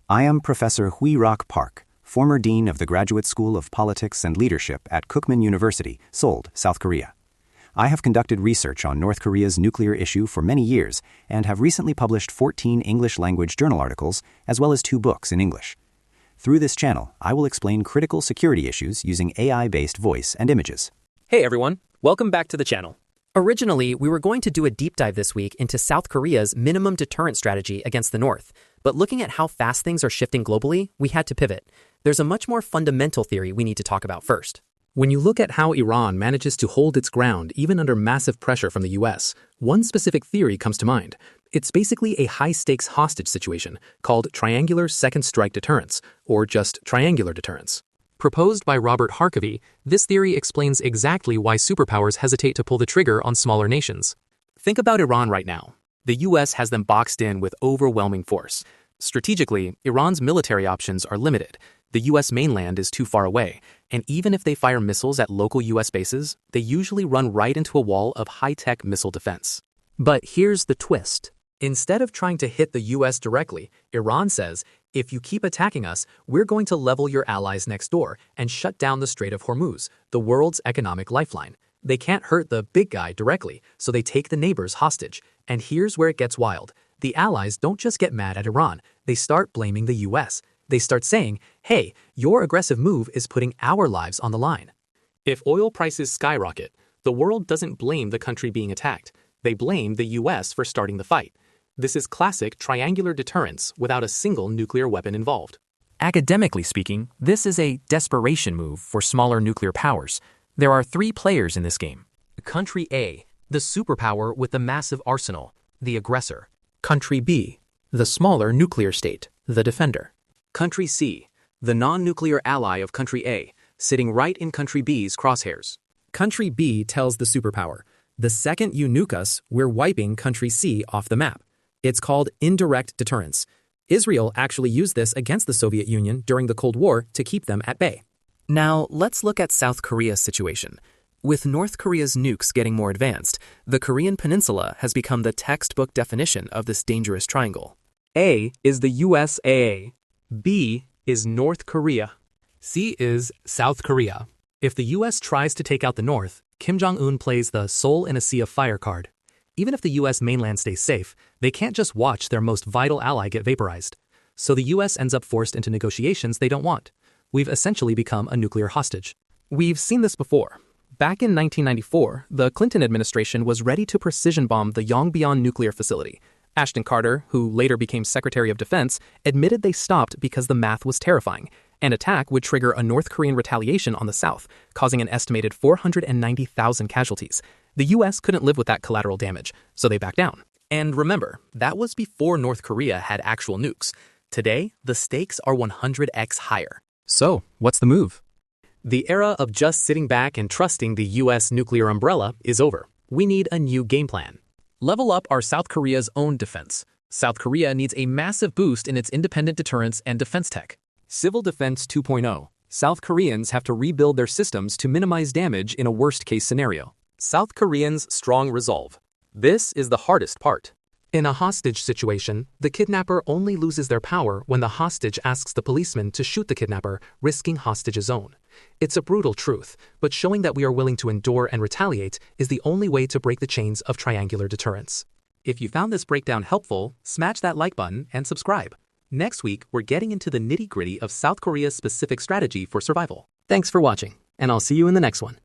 I am Professor Hui-Rak Park, former Dean of the Graduate School of Politics and Leadership at Kookmin University, Seoul, South Korea. I have conducted research on North Korea's nuclear issue for many years and have recently published 14 English-language journal articles as well as 2 books in English. Through this channel, I will explain critical security issues using AI-based voice and images. Hey everyone, welcome back to the channel. Originally, we were going to do a deep dive this week into South Korea's minimum deterrent strategy against the North, but looking at how fast things are shifting globally, we had to pivot. There's a much more fundamental theory we need to talk about first. When you look at how Iran manages to hold its ground even under massive pressure from the US, one specific theory comes to mind. It's basically a high-stakes hostage situation called Triangle Second Strike Deterrence, or just Triangular Deterrence. Proposed by Robert Harkavy, this theory explains exactly why superpowers hesitate to pull the trigger on smaller nations. Think about Iran right now. The US has them boxed in with overwhelming force. Strategically, Iran's military options are limited. The US mainland is too far away, and even if they fire missiles at local US bases, they usually run right into a wall of high-tech missile defense. But here's the twist. Instead of trying to hit the US directly, Iran says, if you keep attacking us, we're going to level your allies next door and shut down the Strait of Hormuz, the world's economic lifeline. They can't hurt the big guy directly, so they take the neighbors hostage. And here's where it gets wild. The allies don't just get mad at Iran, they start blaming the US. They start saying, hey, your aggressive move is putting our lives on the line. If oil prices skyrocket, the world doesn't blame the country being attacked. They blame the US for starting the fight. This is classic triangular deterrence without a single nuclear weapon involved. Academically speaking, this is a desperation move for smaller nuclear powers. There are 3 players in this game. Country A, the superpower with the massive arsenal, the aggressor. Country B, the smaller nuclear state, the defender. Country C, the non-nuclear ally of Country A, sitting right in Country B's crosshairs. Country B tells the superpower, the second you nuke us, we're wiping Country C off the map. It's called indirect deterrence. Israel actually used this against the Soviet Union during the Cold War to keep them at bay. Now, let's look at South Korea's situation. With North Korea's nukes getting more advanced, the Korean peninsula has become the textbook definition of this dangerous triangle. A is the USAA. B is North Korea. C is South Korea. If the US tries to take out the North, Kim Jong-un plays the soul in a sea of fire card. Even if the US mainland stays safe, they can't just watch their most vital ally get vaporized. So the US ends up forced into negotiations they don't want. We've essentially become a nuclear hostage. We've seen this before. Back in 1994, the Clinton administration was ready to precision bomb the Yongbyon nuclear facility. Ashton Carter, who later became Secretary of Defense, admitted they stopped because the math was terrifying. An attack would trigger a North Korean retaliation on the South, causing an estimated 490,000 casualties. The US couldn't live with that collateral damage, so they backed down. And remember, that was before North Korea had actual nukes. Today, the stakes are 100x higher. So, what's the move? The era of just sitting back and trusting the US nuclear umbrella is over. We need a new game plan. Level up our South Korea's own defense. South Korea needs a massive boost in its independent deterrence and defense tech. Civil Defense 2.0. South Koreans have to rebuild their systems to minimize damage in a worst-case scenario. South Koreans' strong resolve. This is the hardest part. In a hostage situation, the kidnapper only loses their power when the hostage asks the policeman to shoot the kidnapper, risking hostage's own. It's a brutal truth, but showing that we are willing to endure and retaliate is the only way to break the chains of triangular deterrence. If you found this breakdown helpful, smash that like button and subscribe. Next week, we're getting into the nitty-gritty of South Korea's specific strategy for survival. Thanks for watching, and I'll see you in the next one.